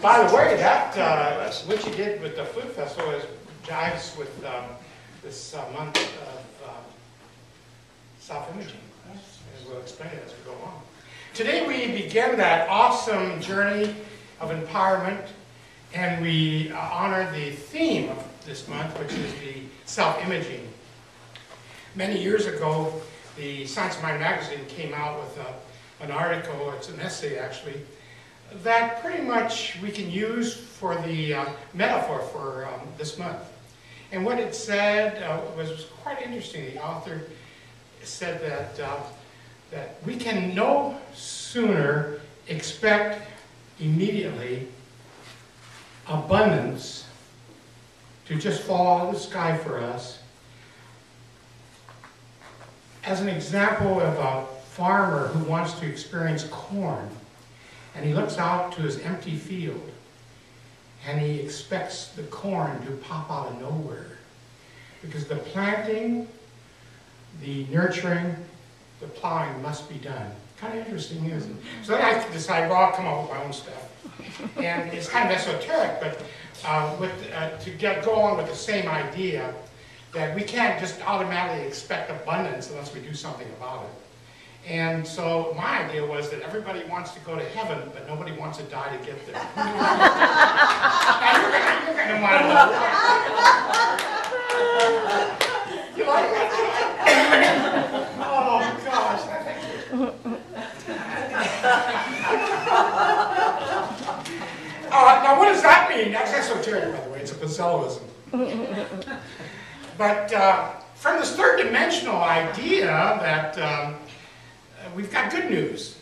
By the way, that what you did with the food festival is jives with this month of self-imaging. And we'll explain it as we go along. Today we begin that awesome journey of empowerment, and we honor the theme of this month, which is the self-imaging. Many years ago, the Science of Mind magazine came out with an article, it's an essay actually, that pretty much we can use for the metaphor for this month. And what it said was quite interesting. The author said that we can no sooner expect immediately abundance to just fall out of the sky for us. As an example of a farmer who wants to experience corn, and he looks out to his empty field, and he expects the corn to pop out of nowhere. Because the planting, the nurturing, the plowing must be done. Kind of interesting, isn't it? So then I decided, well, I'll come up with my own stuff. And it's kind of esoteric, but to go on with the same idea, that we can't just automatically expect abundance unless we do something about it. And so my idea was that everybody wants to go to heaven, but nobody wants to die to get there. Now you're going to want to know. You like that? Oh gosh, thank you. Now what does that mean? That's esoteric, by the way. It's a Pizeloism. But from this third dimensional idea that we've got good news.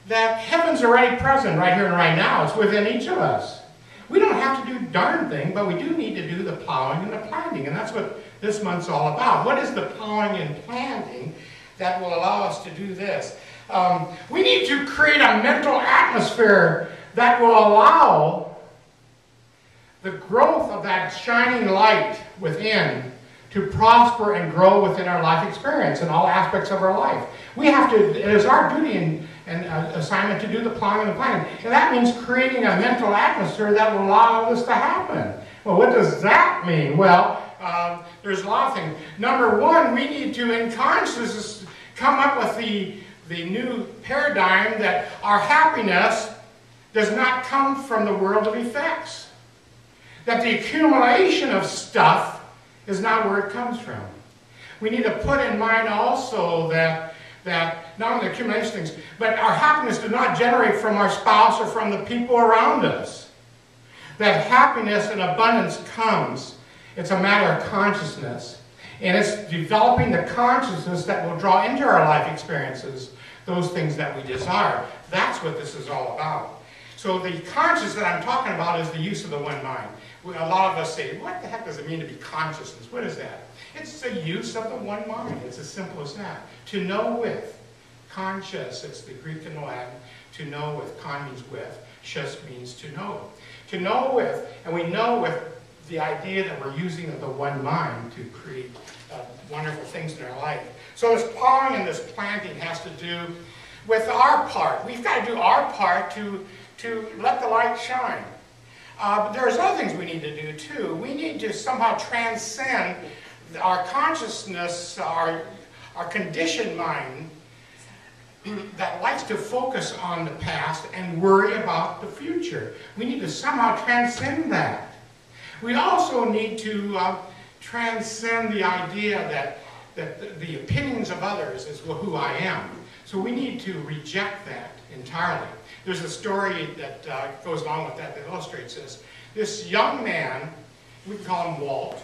That heaven's already present right here and right now. It's within each of us. We don't have to do darn thing, but we do need to do the plowing and the planting. And that's what this month's all about. What is the plowing and planting that will allow us to do this? We need to create a mental atmosphere that will allow the growth of that shining light within to prosper and grow within our life experience in all aspects of our life. We have to, it is our duty and assignment to do the plowing and the planting. And that means creating a mental atmosphere that will allow this to happen. Well, what does that mean? Well, there's a lot of things. Number one, we need to, in consciousness, come up with the new paradigm that our happiness does not come from the world of effects. That the accumulation of stuff is not where it comes from. We need to put in mind also that not only the accumulation of things, but our happiness does not generate from our spouse or from the people around us. That happiness and abundance comes, it's a matter of consciousness. And it's developing the consciousness that will draw into our life experiences those things that we desire. That's what this is all about. So the consciousness that I'm talking about is the use of the one mind. A lot of us say, what the heck does it mean to be consciousness? What is that? It's the use of the one mind. It's as simple as that. To know with. Conscious, it's the Greek and Latin. To know with, con means with. Shus means to know. To know with, and we know with the idea that we're using the one mind to create wonderful things in our life. So this plowing and this planting has to do with our part. We've got to do our part to let the light shine. But there's other things we need to do too. We need to somehow transcend our consciousness, our conditioned mind that likes to focus on the past and worry about the future. We need to somehow transcend that. We also need to transcend the idea that the opinions of others is who I am. So we need to reject that entirely. There's a story that goes along with that illustrates this. This young man, we can call him Walt,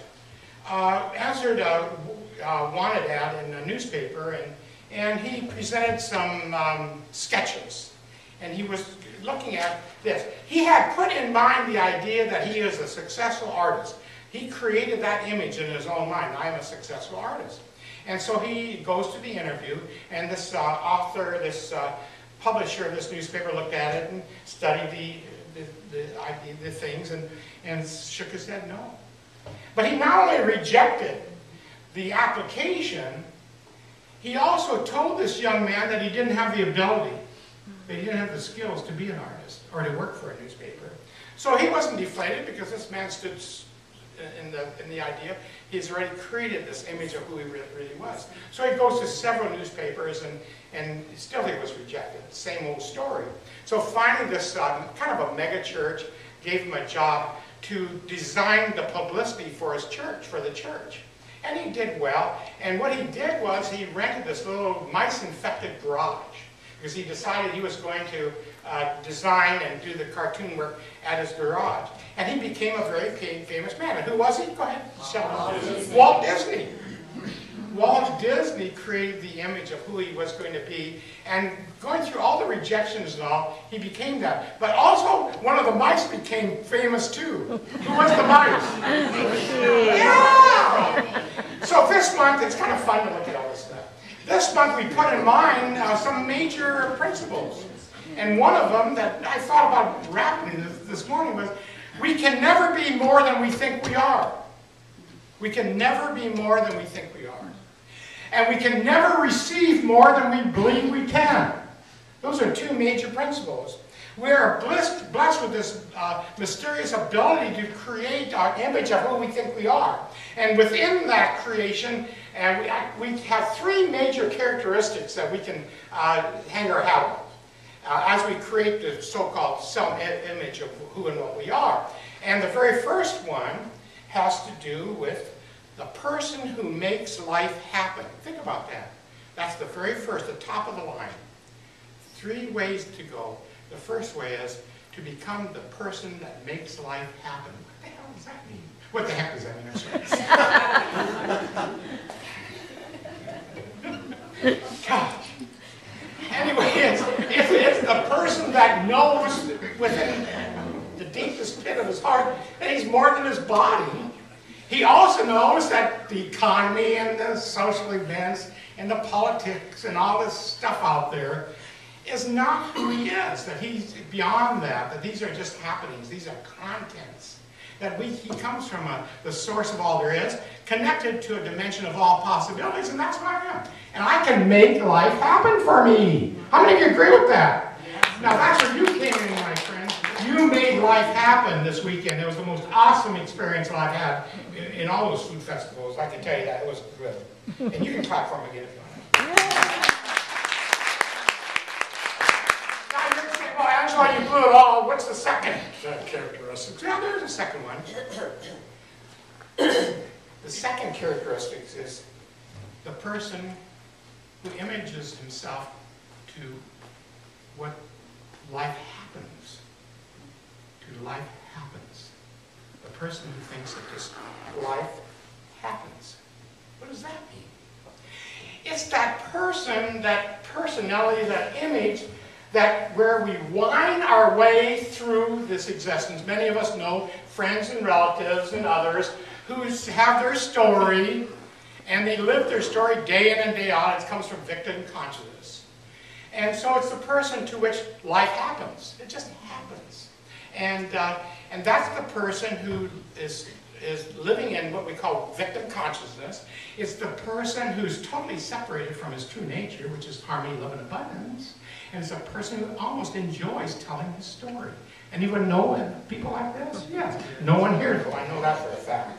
answered a wanted ad in a newspaper, and he presented some sketches. And he was looking at this. He had put in mind the idea that he is a successful artist. He created that image in his own mind. I am a successful artist. And so he goes to the interview, and this author, this publisher of this newspaper looked at it and studied the things and shook his head no. But he not only rejected the application, he also told this young man that he didn't have the ability. but he didn't have the skills to be an artist or to work for a newspaper. So he wasn't deflated because this man stood in the idea. He's already created this image of who he really was. So he goes to several newspapers and still he was rejected. Same old story. So finally this kind of a mega church gave him a job to design the publicity for his church, for the church. And he did well. And what he did was he rented this little mice-infected garage because he decided he was going to design and do the cartoon work at his garage. And he became a very famous man. And who was he? Go ahead. Walt Disney. Walt Disney created the image of who he was going to be. And going through all the rejections and all, he became that. But also, one of the mice became famous too. Who was the mice? Yeah! So this month, it's kind of fun to look at all this stuff. This month we put in mind some major principles. And one of them that I thought about rapidly this morning was, we can never be more than we think we are. We can never be more than we think we are. And we can never receive more than we believe we can. Those are two major principles. We are blessed with this mysterious ability to create our image of who we think we are. And within that creation, we have three major characteristics that we can hang our hat on as we create the so-called self-image of who and what we are. And the very first one has to do with the person who makes life happen. Think about that. That's the very first, the top of the line. 3 ways to go. The first way is to become the person that makes life happen. What the hell does that mean? What the heck does that mean? God. Anyway, it's the person that knows within the deepest pit of his heart that he's more than his body. He also knows that the economy and the social events and the politics and all this stuff out there is not who he is, that he's beyond that these are just happenings, these are contents, that he comes from the source of all there is, connected to a dimension of all possibilities, and that's who I am. And I can make life happen for me. How many of you agree with that? Now that's where you came in, my friends. You made life happen this weekend. It was the most awesome experience that I've had in all those food festivals. I can tell you that. It was good. And you can clap for them again if you want. Now you're going to say, well, Angela, you blew it all. What's the second characteristic? Yeah, there's a second one. The second characteristic is the person who images himself to what life happens. To life happens. The person who thinks that just life happens. What does that mean? It's that person, that personality, that image, that where we wind our way through this existence. Many of us know friends and relatives and others who have their story, and they live their story day in and day out. It comes from victim consciousness. And so it's the person to which life happens. It just happens. And that's the person who is living in what we call victim consciousness. It's the person who's totally separated from his true nature, which is harmony, love, and abundance. And it's a person who almost enjoys telling his story. Anyone know people like this? Yes. No one here, though. I know that for a fact.